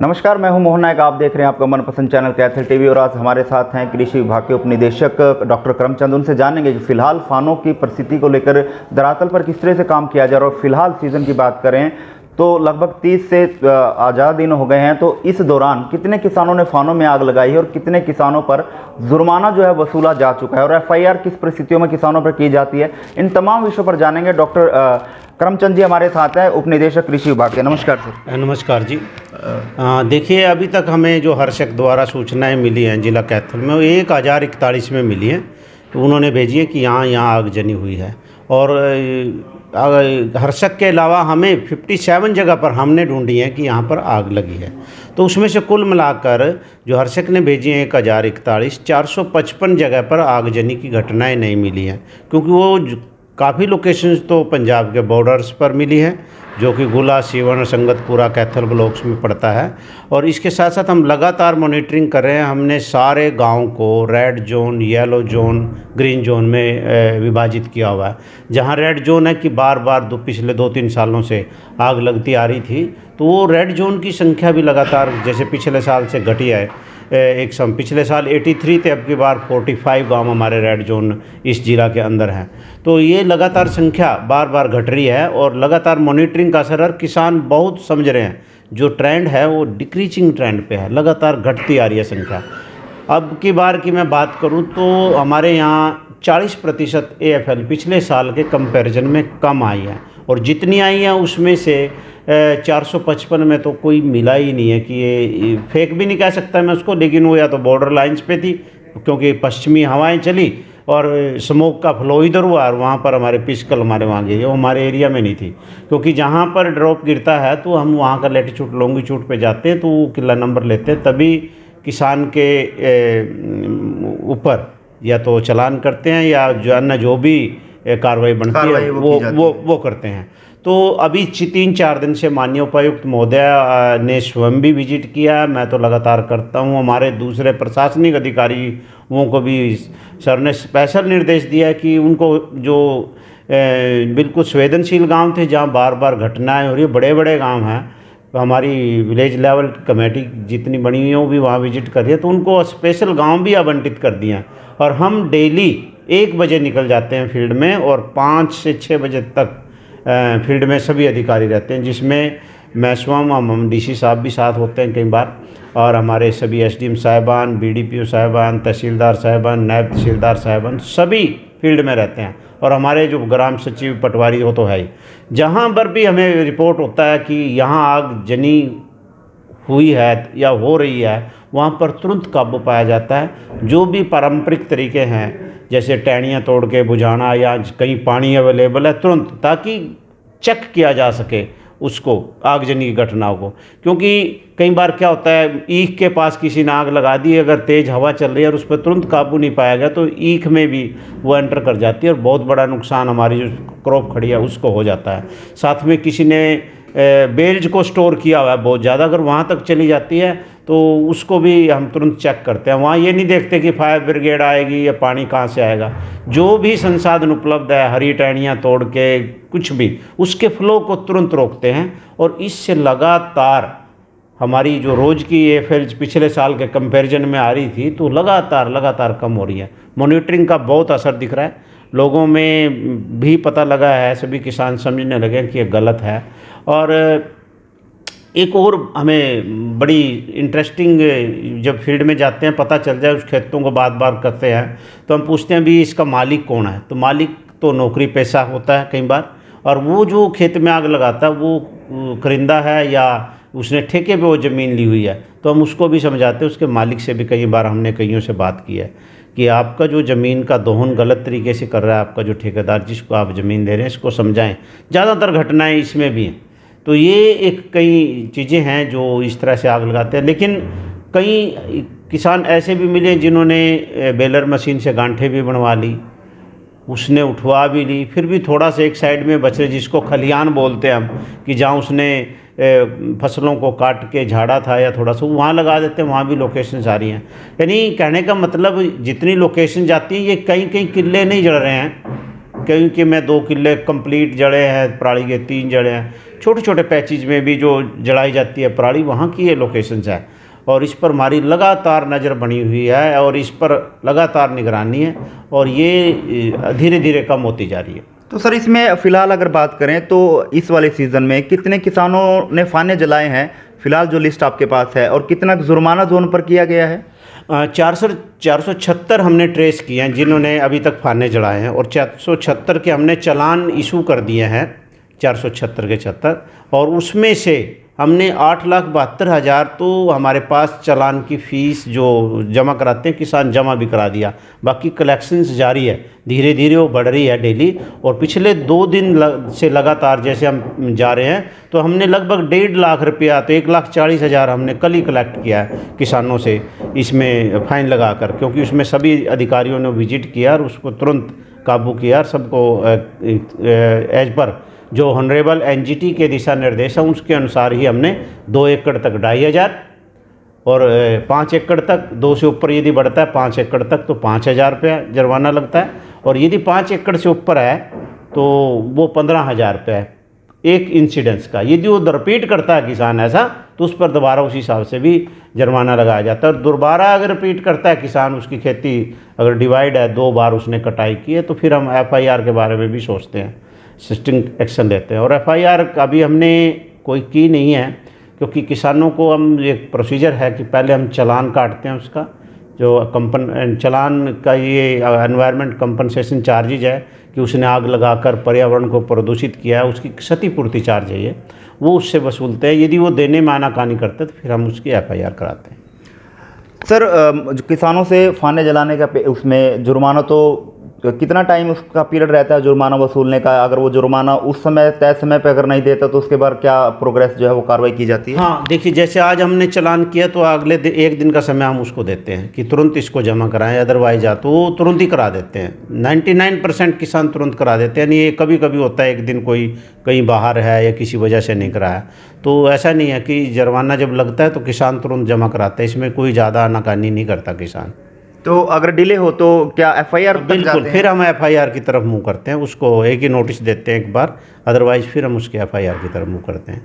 नमस्कार, मैं हूं मोहन नायक। आप देख रहे हैं आपका मनपसंद चैनल कैथल टीवी और आज हमारे साथ हैं कृषि विभाग के उप निदेशक डॉक्टर करमचंद। उनसे जानेंगे कि फिलहाल फानों की परिस्थिति को लेकर धरातल पर किस तरह से काम किया जा रहा है। और फिलहाल सीज़न की बात करें तो लगभग 30 से ज़्यादा दिन हो गए हैं, तो इस दौरान कितने किसानों ने फानों में आग लगाई है और कितने किसानों पर जुर्माना जो है वसूला जा चुका है और FIR किस परिस्थितियों में किसानों पर की जाती है, इन तमाम विषयों पर जानेंगे। डॉक्टर करमचंद जी हमारे साथ हैं, उप निदेशक कृषि विभाग के। नमस्कार सर। नमस्कार जी। देखिए, अभी तक हमें जो हर्षक द्वारा सूचनाएं मिली हैं जिला कैथल में, वो 1041 में मिली हैं। तो उन्होंने भेजी है कि यहाँ आगजनी हुई है। और हर्षक के अलावा हमें 57 जगह पर हमने ढूंढी है कि यहाँ पर आग लगी है। तो उसमें से कुल मिलाकर जो हर्षक ने भेजी हैं 1041, 455 जगह पर आगजनी की घटनाएं नहीं मिली हैं, क्योंकि वो काफ़ी लोकेशंस तो पंजाब के बॉर्डर्स पर मिली हैं, जो कि गुला, सीवन, संगतपुरा, कैथल ब्लॉक्स में पड़ता है। और इसके साथ साथ हम लगातार मॉनिटरिंग कर रहे हैं। हमने सारे गांव को red zone, yellow zone, green zone में विभाजित किया हुआ है। जहां रेड जोन है कि बार बार पिछले 2-3 सालों से आग लगती आ रही थी, तो वो रेड जोन की संख्या भी लगातार जैसे पिछले साल से घटी है। पिछले साल 83 थे, अब की बार 45 गांव हमारे रेड जोन इस जिला के अंदर हैं। तो ये लगातार संख्या बार बार घट रही है और लगातार मॉनिटरिंग का असर है। किसान बहुत समझ रहे हैं जो ट्रेंड है वो डिक्रीजिंग ट्रेंड पे है, लगातार घटती आ रही है संख्या। अब की बार की मैं बात करूं तो हमारे यहाँ 40% AFL पिछले साल के कंपैरिजन में कम आई है, और जितनी आई हैं उसमें से 455 में तो कोई मिला ही नहीं है कि ये फेक भी नहीं कह सकता मैं उसको, लेकिन वो या तो बॉर्डर लाइंस पे थी क्योंकि पश्चिमी हवाएं चली और स्मोक का फ्लो इधर हुआ, और वहाँ पर हमारे पिस्कल हमारे वहाँ गई, वो हमारे एरिया में नहीं थी। क्योंकि जहाँ पर ड्रॉप गिरता है तो हम वहाँ का लैटीट्यूड लॉन्गिट्यूड पे जाते हैं, तो वो किला नंबर लेते हैं, तभी किसान के ऊपर या तो चालान करते हैं या जो भी कार्रवाई बनती है वो करते हैं। तो अभी 3-4 दिन से माननीय उपायुक्त महोदय ने स्वयं भी विजिट किया। मैं तो लगातार करता हूँ। हमारे दूसरे प्रशासनिक अधिकारियों को भी सर ने स्पेशल निर्देश दिया है कि उनको जो बिल्कुल संवेदनशील गांव थे जहां बार बार घटनाएं हो रही है, बड़े बड़े गांव हैं, तो हमारी विलेज लेवल कमेटी जितनी बनी हुई है वो भी वहाँ विजिट कर रही है, तो उनको स्पेशल गाँव भी आवंटित कर दिए हैं। और हम डेली 1 बजे निकल जाते हैं फील्ड में और 5 से 6 बजे तक फील्ड में सभी अधिकारी रहते हैं, जिसमें मैं स्वयं, हम DC साहब भी साथ होते हैं कई बार, और हमारे सभी SDM साहिबान, BDPO साहिबान, तहसीलदार साहिबान, नायब तहसीलदार साहिबान सभी फील्ड में रहते हैं। और हमारे जो ग्राम सचिव पटवारी वो तो है ही। जहाँ पर भी हमें रिपोर्ट होता है कि यहाँ आगजनी हुई है या हो रही है, वहाँ पर तुरंत काबू पाया जाता है। जो भी पारंपरिक तरीके हैं जैसे टहनियाँ तोड़ के बुझाना या कहीं पानी अवेलेबल है तुरंत, ताकि चेक किया जा सके उसको, आगजनी की घटनाओं को। क्योंकि कई बार क्या होता है, ईख के पास किसी ने आग लगा दी, अगर तेज़ हवा चल रही है और उस पर तुरंत काबू नहीं पाया गया तो ईख में भी वो एंटर कर जाती है और बहुत बड़ा नुकसान हमारी जो क्रॉप खड़ी है उसको हो जाता है। साथ में किसी ने बेल्ज को स्टोर किया हुआ है बहुत ज़्यादा, अगर वहाँ तक चली जाती है तो उसको भी हम तुरंत चेक करते हैं। वहाँ ये नहीं देखते कि फायर ब्रिगेड आएगी या पानी कहाँ से आएगा। जो भी संसाधन उपलब्ध है, हरी टहनियाँ तोड़ के कुछ भी, उसके फ्लो को तुरंत रोकते हैं। और इससे लगातार हमारी जो रोज़ की AFL पिछले साल के कंपैरिजन में आ रही थी तो लगातार कम हो रही है। मॉनिटरिंग का बहुत असर दिख रहा है, लोगों में भी पता लगा है, सभी किसान समझने लगे कि ये गलत है। और एक और हमें बड़ी इंटरेस्टिंग, जब फील्ड में जाते हैं पता चल जाए, उस खेतों को बार करते हैं तो हम पूछते हैं भी इसका मालिक कौन है। तो मालिक तो नौकरी पेशा होता है कई बार, और वो जो खेत में आग लगाता है वो करिंदा है या उसने ठेके पे वो ज़मीन ली हुई है, तो हम उसको भी समझाते हैं। उसके मालिक से भी कई बार हमने कईयों से बात की है कि आपका जो ज़मीन का दोहन गलत तरीके से कर रहा है आपका जो ठेकेदार जिसको आप ज़मीन दे रहे हैं, इसको समझाएं। ज़्यादातर घटनाएं इसमें भी हैं। तो ये एक कई चीज़ें हैं जो इस तरह से आग लगाते हैं। लेकिन कई किसान ऐसे भी मिले जिन्होंने बेलर मशीन से गांठें भी बनवा ली, उसने उठवा भी ली, फिर भी थोड़ा सा एक साइड में बचे, जिसको खलियान बोलते हैं हम, कि जहाँ उसने फसलों को काट के झाड़ा था या थोड़ा सा वहाँ लगा देते हैं, वहाँ भी लोकेशंस आ रही हैं। यानी कहने का मतलब जितनी लोकेशन जाती हैं, ये कई किले नहीं जड़ रहे हैं, क्योंकि मैं 2 किले कंप्लीट जड़े हैं, पराली के 3 जड़े हैं, छोटे छोटे पैचेज में भी जो जड़ाई जाती है पराली, वहाँ की ये लोकेशंस है और इस पर हमारी लगातार नज़र बनी हुई है और इस पर लगातार निगरानी है और ये धीरे धीरे कम होती जा रही है। तो सर इसमें फ़िलहाल अगर बात करें तो इस वाले सीज़न में कितने किसानों ने फाने जलाए हैं फ़िलहाल जो लिस्ट आपके पास है, और कितना जुर्माना जोन पर किया गया है? 476 हमने ट्रेस किए हैं जिन्होंने अभी तक फाने जलाए हैं और 476 के हमने चालान इशू कर दिए हैं, 476 के 76, और उसमें से हमने 8,72,000 तो हमारे पास चालान की फ़ीस जो जमा कराते हैं किसान जमा भी करा दिया। बाकी कलेक्शंस जारी है, धीरे धीरे वो बढ़ रही है डेली, और पिछले 2 दिन से लगातार जैसे हम जा रहे हैं तो हमने लगभग 1.5 लाख रुपया, तो 1,40,000 हमने कल ही कलेक्ट किया है किसानों से इसमें फ़ाइन लगा कर, क्योंकि उसमें सभी अधिकारियों ने विजिट किया और उसको तुरंत काबू किया और सबको एज पर जो ऑनरेबल एनजीटी के दिशा निर्देश हैं उसके अनुसार ही हमने 2 एकड़ तक 2,500 और 5 एकड़ तक, 2 से ऊपर यदि बढ़ता है 5 एकड़ तक तो 5,000 रुपया जुर्माना लगता है, और यदि 5 एकड़ से ऊपर है तो वो 15,000 रुपये है एक इंसिडेंस का। यदि वो रिपीट करता है किसान ऐसा तो उस पर दोबारा उसी हिसाब से भी जुर्माना लगाया जाता है, और दोबारा अगर रिपीट करता है किसान, उसकी खेती अगर डिवाइड है, 2 बार उसने कटाई की है, तो फिर हम FIR के बारे में भी सोचते हैं, सिस्टिंग एक्शन लेते हैं। और FIR अभी हमने कोई की नहीं है, क्योंकि किसानों को हम एक प्रोसीजर है कि पहले हम चालान काटते हैं, उसका जो चालान का ये एनवायरनमेंट कंपनसेशन चार्जेज है कि उसने आग लगाकर पर्यावरण को प्रदूषित किया है, उसकी क्षतिपूर्ति चार्ज है ये, वो उससे वसूलते हैं। यदि वो देने में आनाकानी करते तो फिर हम उसकी FIR कराते हैं। सर जो किसानों से फाने जलाने का उसमें जुर्माना तो कितना टाइम उसका पीरियड रहता है जुर्माना वसूलने का? अगर वो जुर्माना उस समय तय समय पे अगर नहीं देता तो उसके बाद क्या प्रोग्रेस जो है वो कार्रवाई की जाती है? हाँ, देखिए जैसे आज हमने चालान किया तो अगले 1 दिन का समय हम उसको देते हैं कि तुरंत इसको जमा कराएं, अदरवाइज तो वो तुरंत ही करा देते हैं। 99% किसान तुरंत करा देते हैं। ये कभी कभी होता है एक दिन कोई कहीं बाहर है या किसी वजह से नहीं कराया, तो ऐसा नहीं है कि जुर्माना जब लगता है तो किसान तुरंत जमा कराता है, इसमें कोई ज़्यादा आनाकानी नहीं करता किसान। तो अगर डिले हो तो क्या FIR? बिल्कुल, फिर हम FIR की तरफ मूव करते हैं, उसको एक ही नोटिस देते हैं एक बार, अदरवाइज फिर हम उसके FIR की तरफ मूव करते हैं।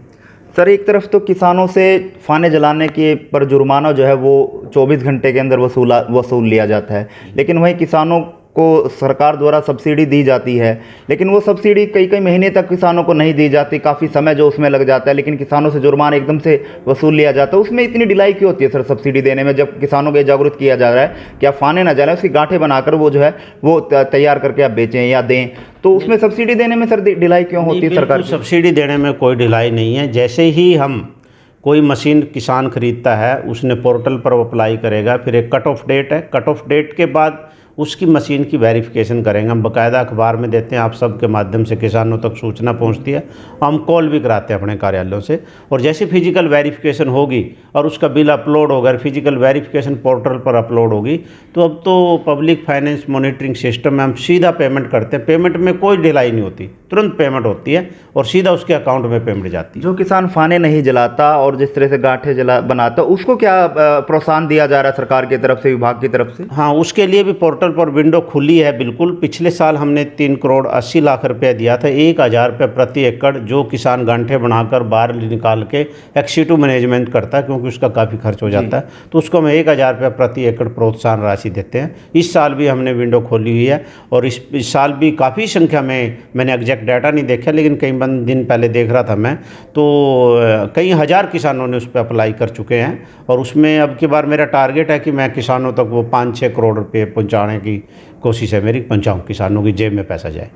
सर एक तरफ तो किसानों से फाने जलाने के पर जुर्माना जो है वो 24 घंटे के अंदर वसूल लिया जाता है, लेकिन वहीं किसानों को सरकार द्वारा सब्सिडी दी जाती है, लेकिन वो सब्सिडी कई महीने तक किसानों को नहीं दी जाती, काफ़ी समय जो उसमें लग जाता है, लेकिन किसानों से जुर्माना एकदम से वसूल लिया जाता है। उसमें इतनी ढिलाई क्यों होती है सर सब्सिडी देने में, जब किसानों को जागरूक किया जा रहा है कि आप फाने ना जलाएं, उसकी गांठें बनाकर वो जो है वो तैयार करके आप बेचें या दें, तो उसमें सब्सिडी देने में सर ढिलाई क्यों होती है सरकार? सब्सिडी देने में कोई ढिलाई नहीं है। जैसे ही हम कोई मशीन किसान खरीदता है उसने पोर्टल पर अप्लाई करेगा, फिर एक कट ऑफ डेट है, कट ऑफ डेट के बाद उसकी मशीन की वेरिफिकेशन करेंगे। हम बाकायदा अखबार में देते हैं, आप सबके माध्यम से किसानों तक सूचना पहुंचती है, हम कॉल भी कराते हैं अपने कार्यालयों से, और जैसे फिजिकल वेरिफिकेशन होगी और उसका बिल अपलोड होगा, फिजिकल वेरिफिकेशन पोर्टल पर अपलोड होगी, तो अब तो पब्लिक फाइनेंस मॉनिटरिंग सिस्टम में हम सीधा पेमेंट करते हैं। पेमेंट में कोई ढिलाई नहीं होती, तुरंत पेमेंट होती है और सीधा उसके अकाउंट में पेमेंट जाती है। जो किसान फाने नहीं जलाता और जिस तरह से गांठें बनाता, उसको क्या प्रोत्साहन दिया जा रहा है सरकार की तरफ से, विभाग की तरफ से? हाँ, उसके लिए भी पोर्टल पर विंडो खुली है बिल्कुल। पिछले साल हमने 3 करोड़ 80 लाख रुपया दिया था, 1,000 रुपये प्रति एकड़, जो किसान गांठें बनाकर बाहर निकाल के एक्सीटू मैनेजमेंट करता है, क्योंकि उसका काफ़ी खर्च हो जाता है, तो उसको हम 1,000 रुपये प्रति एकड़ प्रोत्साहन राशि देते हैं। इस साल भी हमने विंडो खोली हुई है, और इस साल भी काफ़ी संख्या में, मैंने एग्जैक्ट डाटा नहीं देखा लेकिन कई दिन पहले देख रहा था मैं, तो कई हज़ार किसानों ने उस पर अप्लाई कर चुके हैं, और उसमें अब की बार मेरा टारगेट है कि मैं किसानों तक वो 5-6 करोड़ रुपये पहुँचाने की कोशिश है मेरी, पहुँचाऊँ, किसानों की जेब में पैसा जाए।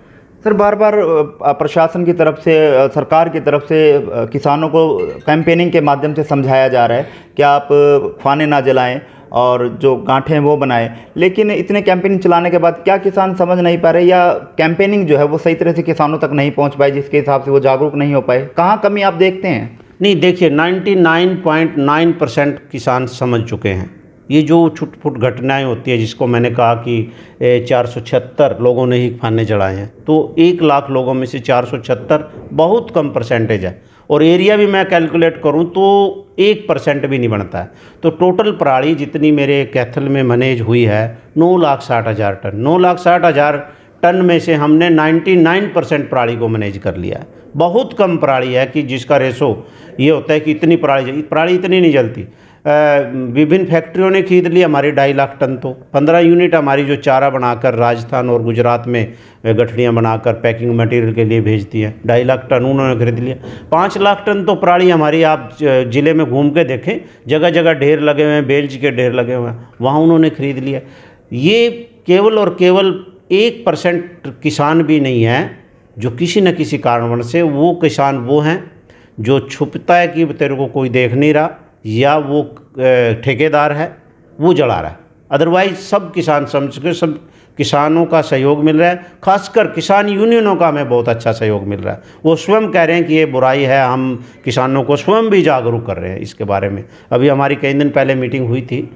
सर बार बार प्रशासन की तरफ से, सरकार की तरफ से किसानों को कैंपेनिंग के माध्यम से समझाया जा रहा है कि आप फाने ना जलाएं और जो गांठें वो बनाएं, लेकिन इतने कैंपेनिंग चलाने के बाद क्या किसान समझ नहीं पा रहे, या कैंपेनिंग जो है वो सही तरह से किसानों तक नहीं पहुंच पाई, जिसके हिसाब से वो जागरूक नहीं हो पाए? कहाँ कमी आप देखते हैं? नहीं, देखिए 99.9% किसान समझ चुके हैं। ये जो छुटपुट घटनाएं होती है, जिसको मैंने कहा कि 476 लोगों ने ही फाने जलाए हैं, तो 1 लाख लोगों में से 476 बहुत कम परसेंटेज है, और एरिया भी मैं कैलकुलेट करूं तो 1% भी नहीं बनता है। तो टोटल पराली जितनी मेरे कैथल में मैनेज हुई है 9,60,000 टन, 9,60,000 टन में से हमने 99% पराली को मैनेज कर लिया है। बहुत कम पराली है कि जिसका रेशो ये होता है कि इतनी पराली इतनी नहीं जलती। विभिन्न फैक्ट्रियों ने खरीद ली हमारी 2.5 लाख टन। तो 15 यूनिट हमारी जो चारा बनाकर राजस्थान और गुजरात में गठड़ियाँ बनाकर पैकिंग मटेरियल के लिए भेजती हैं, 2.5 लाख टन उन्होंने खरीद लिया। 5 लाख टन तो पराली हमारी, आप ज़िले में घूम के देखें, जगह जगह ढेर लगे हुए हैं, बेल्च के ढेर लगे हुए हैं, वहाँ उन्होंने खरीद लिया। ये केवल और केवल 1% किसान भी नहीं है जो किसी न किसी कारणवश से, वो किसान वो हैं जो छुपता है कि तेरे को कोई देख नहीं रहा, या वो ठेकेदार है वो जला रहा है। अदरवाइज सब किसान समझ के, सब किसानों का सहयोग मिल रहा है। खासकर किसान यूनियनों का हमें बहुत अच्छा सहयोग मिल रहा है। वो स्वयं कह रहे हैं कि ये बुराई है, हम किसानों को स्वयं भी जागरूक कर रहे हैं इसके बारे में। अभी हमारी कई दिन पहले मीटिंग हुई थी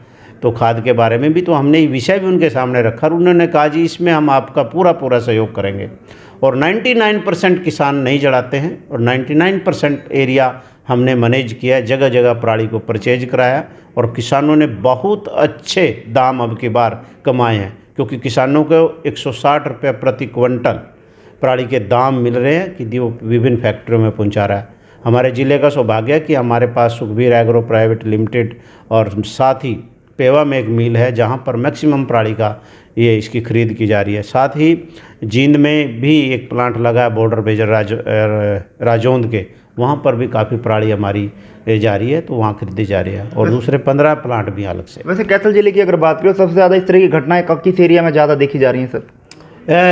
तो खाद के बारे में भी, तो हमने ये विषय भी उनके सामने रखा और उन्होंने कहा जी इसमें हम आपका पूरा सहयोग करेंगे। और 99% किसान नहीं जलाते हैं और 99% एरिया हमने मैनेज किया, जगह जगह पराली को परचेज कराया और किसानों ने बहुत अच्छे दाम अब की बार कमाए हैं, क्योंकि किसानों को 160 रुपये प्रति क्विंटल पराली के दाम मिल रहे हैं कि वो विभिन्न फैक्ट्रियों में पहुंचा रहा है। हमारे ज़िले का सौभाग्य है कि हमारे पास सुखबीर एग्रो प्राइवेट लिमिटेड और साथ ही पेवा में एक मिल है जहां पर मैक्सिमम पराली का ये इसकी खरीद की जा रही है। साथ ही जींद में भी एक प्लांट लगा है बॉर्डर बेजर राजौंद के, वहाँ पर भी काफ़ी पराली हमारी जा रही है, तो वहाँ खरीदी जा रही है। और दूसरे 15 प्लांट भी अलग से। वैसे कैथल जिले की अगर बात करें, सबसे ज़्यादा इस तरह की घटनाएं किस एरिया में ज़्यादा देखी जा रही हैं सर?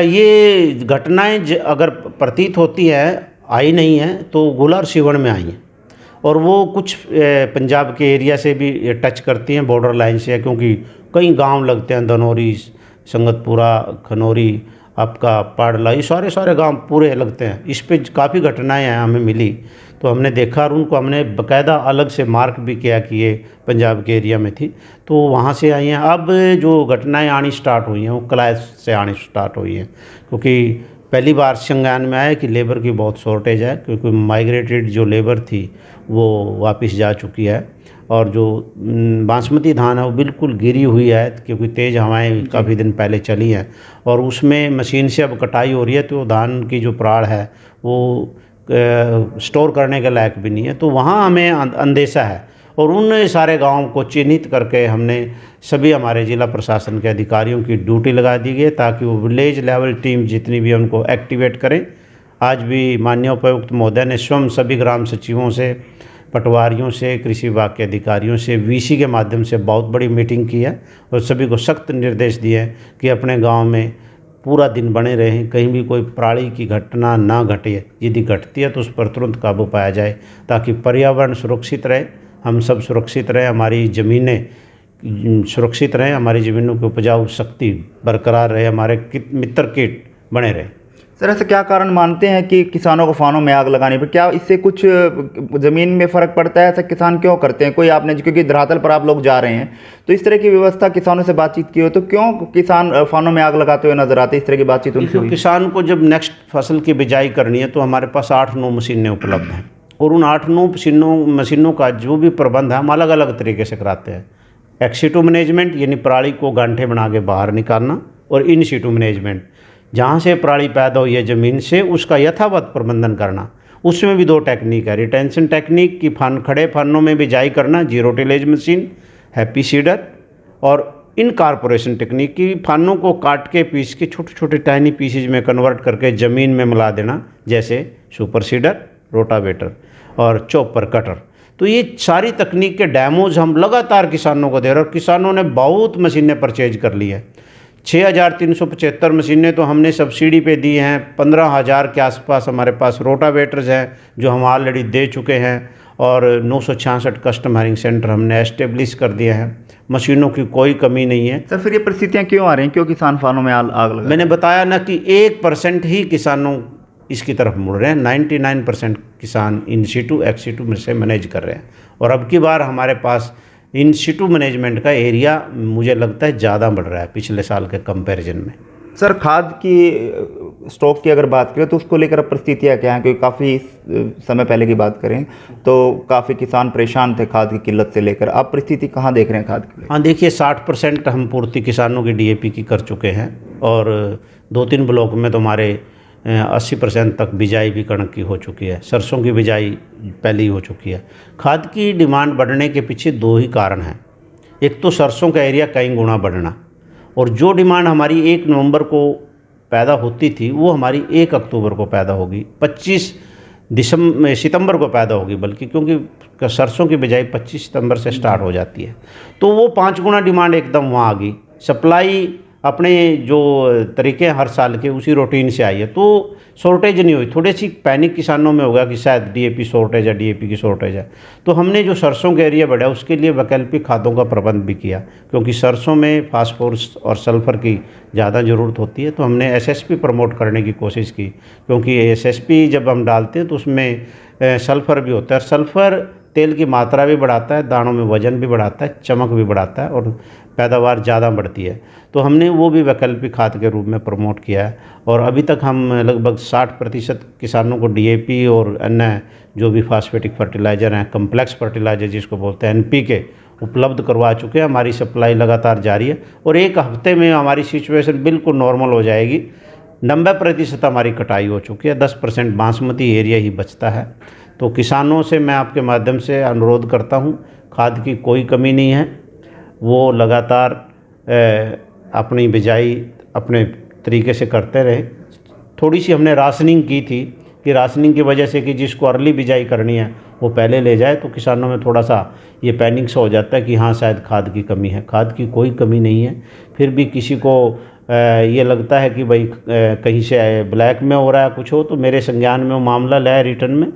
ये घटनाएं अगर प्रतीत होती है, आई नहीं है, तो गोला और सिवण में आई हैं और वो कुछ पंजाब के एरिया से भी टच करती हैं, बॉर्डर लाइन से, क्योंकि कई गांव लगते हैं, धनौरी, संगतपुरा, खनौरी, आपका पाड़ला, ये सारे गांव पूरे लगते हैं। इस पे काफ़ी घटनाएं हमें मिली तो हमने देखा और उनको हमने बाकायदा अलग से मार्क भी किया कि ये पंजाब के एरिया में थी, तो वहाँ से आई हैं। अब जो घटनाएं आनी स्टार्ट हुई हैं वो क्लास से आनी स्टार्ट हुई हैं, क्योंकि पहली बार संज्ञान में आया कि लेबर की बहुत शॉर्टेज है, क्योंकि माइग्रेटेड जो लेबर थी वो वापस जा चुकी है और जो बासमती धान है वो बिल्कुल गिरी हुई है, क्योंकि तेज़ हवाएं काफ़ी दिन पहले चली हैं और उसमें मशीन से अब कटाई हो रही है, तो धान की जो प्राड़ है वो स्टोर करने के लायक भी नहीं है। तो वहाँ हमें अंदेशा है और उन सारे गाँव को चिन्हित करके हमने सभी हमारे ज़िला प्रशासन के अधिकारियों की ड्यूटी लगा दी गई ताकि वो विलेज लेवल टीम जितनी भी उनको एक्टिवेट करें। आज भी माननीय उपायुक्त महोदय ने स्वयं सभी ग्राम सचिवों से, पटवारियों से, कृषि विभाग के अधिकारियों से वीसी के माध्यम से बहुत बड़ी मीटिंग की है और सभी को सख्त निर्देश दिए हैं कि अपने गांव में पूरा दिन बने रहें, कहीं भी कोई पराली की घटना ना घटे। यदि घटती है तो उस पर तुरंत काबू पाया जाए ताकि पर्यावरण सुरक्षित रहे, हम सब सुरक्षित रहें, हमारी ज़मीनें सुरक्षित रहें, हमारी ज़मीनों की उपजाऊ शक्ति बरकरार रहे, हमारे मित्र कीट बने रहे। सर ऐसे क्या कारण मानते हैं कि किसानों को फानों में आग लगाने पर, क्या इससे कुछ ज़मीन में फ़र्क पड़ता है? ऐसा किसान क्यों करते हैं? कोई आपने, क्योंकि धरातल पर आप लोग जा रहे हैं तो इस तरह की व्यवस्था किसानों से बातचीत की हो तो क्यों किसान फानों में आग लगाते हुए नजर आते? इस तरह की बातचीत उनसे हुई? किसान को जब नेक्स्ट फसल की बिजाई करनी है तो हमारे पास 8-9 मशीनें उपलब्ध हैं और उन 8-9 मशीनों का जो भी प्रबंध है हम अलग अलग तरीके से कराते हैं। एक्सीटू मैनेजमेंट यानी पराली को गांठे बना के बाहर निकालना, और इन सीटू मैनेजमेंट जहाँ से पराली पैदा हुई है ज़मीन से उसका यथावत प्रबंधन करना। उसमें भी 2 टेक्निक है, रिटेंशन टेक्निक की खड़े फानों में बिजाई करना, zero tillage machine, happy seeder, और इनकॉर्पोरेशन टेक्निक की फानों को काट के पीस के छोटे छोटे टाइनी पीसेज में कन्वर्ट करके ज़मीन में मिला देना, जैसे सुपर सीडर, रोटावेटर और चॉपर कटर। तो ये सारी तकनीक के डैमोज हम लगातार किसानों को दे रहे हैं और किसानों ने बहुत मशीनें परचेज कर ली है। 6,375 मशीनें तो हमने सब्सिडी पे दी हैं, 15,000 के आसपास हमारे पास रोटावेटर्स हैं जो हम ऑलरेडी दे चुके हैं और 966 कस्टम हायरिंग सेंटर हमने एस्टेब्लिश कर दिए हैं। मशीनों की कोई कमी नहीं है। सर फिर ये परिस्थितियाँ क्यों आ रही हैं, क्यों किसान फानों में आग लगा? मैंने बताया ना कि 1% ही किसानों इसकी तरफ मुड़ रहे हैं, 99% किसान इन सीटू एक्सीटू में से मैनेज कर रहे हैं। और अब की बार हमारे पास इन सीटू मैनेजमेंट का एरिया मुझे लगता है ज़्यादा बढ़ रहा है पिछले साल के कंपैरिजन में। सर खाद की स्टॉक की अगर बात करें तो उसको लेकर अब परिस्थितियाँ क्या हैं? क्योंकि काफ़ी समय पहले की बात करें तो काफ़ी किसान परेशान थे खाद की किल्लत से लेकर, आप परिस्थिति कहाँ देख रहे हैं खाद की? हाँ देखिए, 60% हम पूर्ति किसानों की DAP की कर चुके हैं और 2-3 ब्लॉक में तो हमारे 80% तक बिजाई भी कणक की हो चुकी है। सरसों की बिजाई पहले ही हो चुकी है। खाद की डिमांड बढ़ने के पीछे 2 ही कारण हैं। एक तो सरसों का एरिया कई गुना बढ़ना, और जो डिमांड हमारी 1 नवंबर को पैदा होती थी वो हमारी 1 अक्टूबर को पैदा होगी, 25 सितंबर को पैदा होगी बल्कि, क्योंकि सरसों की बिजाई 25 सितंबर से स्टार्ट हो जाती है। तो वो 5 गुना डिमांड एकदम वहाँ आ गई। सप्लाई अपने जो तरीके हैं हर साल के उसी रूटीन से आई है, तो शॉर्टेज नहीं हुई। थोड़ी सी पैनिक किसानों में होगा कि शायद डीएपी शॉर्टेज है, डीएपी की शॉर्टेज है। तो हमने जो सरसों के एरिया बढ़ा उसके लिए वैकल्पिक खादों का प्रबंध भी किया, क्योंकि सरसों में फास्फोरस और सल्फ़र की ज़्यादा ज़रूरत होती है। तो हमने एसएसपी प्रमोट करने की कोशिश की, क्योंकि एसएसपी जब हम डालते हैं तो उसमें सल्फ़र भी होता है। सल्फ़र तेल की मात्रा भी बढ़ाता है, दानों में वजन भी बढ़ाता है, चमक भी बढ़ाता है और पैदावार ज़्यादा बढ़ती है। तो हमने वो भी वैकल्पिक खाद के रूप में प्रमोट किया है, और अभी तक हम लगभग 60% किसानों को डीएपी और अन्य जो भी फास्फेटिक फर्टिलाइज़र हैं, कम्प्लेक्स फर्टिलाइज़र जिसको बोलते हैं एनपीके, उपलब्ध करवा चुके हैं। हमारी सप्लाई लगातार जारी है और 1 हफ्ते में हमारी सिचुएशन बिल्कुल नॉर्मल हो जाएगी। 90% हमारी कटाई हो चुकी है, 10% बासमती एरिया ही बचता है। तो किसानों से मैं आपके माध्यम से अनुरोध करता हूं, खाद की कोई कमी नहीं है, वो लगातार अपनी बिजाई अपने तरीके से करते रहे। थोड़ी सी हमने राशनिंग की थी कि राशनिंग की वजह से कि जिसको अर्ली बिजाई करनी है वो पहले ले जाए, तो किसानों में थोड़ा सा ये पैनिक सा हो जाता है कि हाँ शायद खाद की कमी है। खाद की कोई कमी नहीं है। फिर भी किसी को ये लगता है कि भाई कहीं से ब्लैक में हो रहा है कुछ हो, तो मेरे संज्ञान में वो मामला लाया रिटर्न में।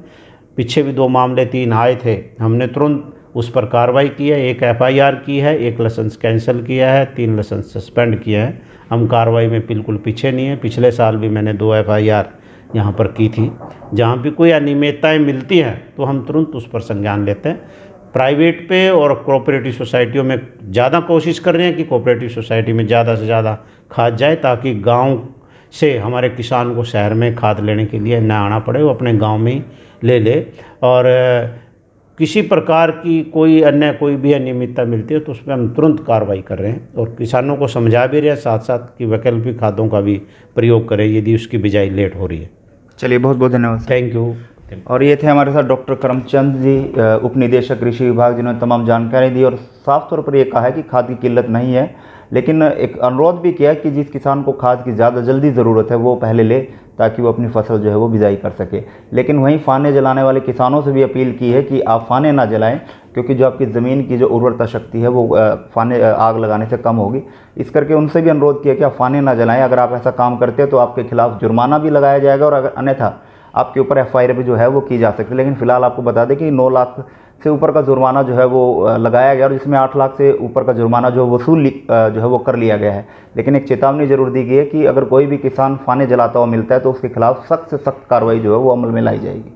पीछे भी 2 मामले 3 आए थे, हमने तुरंत उस पर कार्रवाई की है। 1 एफआईआर की है, 1 लाइसेंस कैंसिल किया है, 3 लाइसेंस सस्पेंड किया है। हम कार्रवाई में बिल्कुल पीछे नहीं है। पिछले साल भी मैंने 2 एफआईआर यहाँ पर की थी। जहाँ भी कोई अनियमितताएँ मिलती हैं तो हम तुरंत उस पर संज्ञान लेते हैं। प्राइवेट पे और कोऑपरेटिव सोसाइटियों में ज़्यादा कोशिश कर रहे हैं कि कोऑपरेटिव सोसाइटी में ज़्यादा से ज़्यादा खाद जाए, ताकि गाँव से हमारे किसान को शहर में खाद लेने के लिए न आना पड़े, वो अपने गांव में ही ले ले। और किसी प्रकार की कोई भी अनियमितता मिलती है तो उस पर हम तुरंत कार्रवाई कर रहे हैं, और किसानों को समझा भी रहे हैं साथ साथ कि वैकल्पिक खादों का भी प्रयोग करें यदि उसकी बिजाई लेट हो रही है। चलिए, बहुत बहुत धन्यवाद। Thank you. और ये थे हमारे साथ डॉक्टर करमचंद जी, उप निदेशक कृषि विभाग, जिन्होंने तमाम जानकारी दी और साफ तौर पर ये कहा है कि खाद की किल्लत नहीं है, लेकिन एक अनुरोध भी किया कि जिस किसान को खाद की ज़्यादा जल्दी ज़रूरत है वो पहले ले, ताकि वो अपनी फसल जो है वो बिजाई कर सके। लेकिन वहीं फाने जलाने वाले किसानों से भी अपील की है कि आप फाने ना जलाएं, क्योंकि जो आपकी ज़मीन की जो उर्वरता शक्ति है वो फाने आग लगाने से कम होगी। इस करके उनसे भी अनुरोध किया कि आप फाने ना जलाएं। अगर आप ऐसा काम करते हैं तो आपके खिलाफ जुर्माना भी लगाया जाएगा, और अगर अन्यथा आपके ऊपर एफआईआर भी जो है वो की जा सकती है। लेकिन फिलहाल आपको बता दें कि 9 लाख से ऊपर का जुर्माना जो है वो लगाया गया, और जिसमें 8 लाख से ऊपर का जुर्माना जो वसूल जो है वो कर लिया गया है। लेकिन एक चेतावनी जरूर दी गई है कि अगर कोई भी किसान फाने जलाता हुआ मिलता है तो उसके खिलाफ सख्त से सख्त कार्रवाई जो है वो अमल में लाई जाएगी।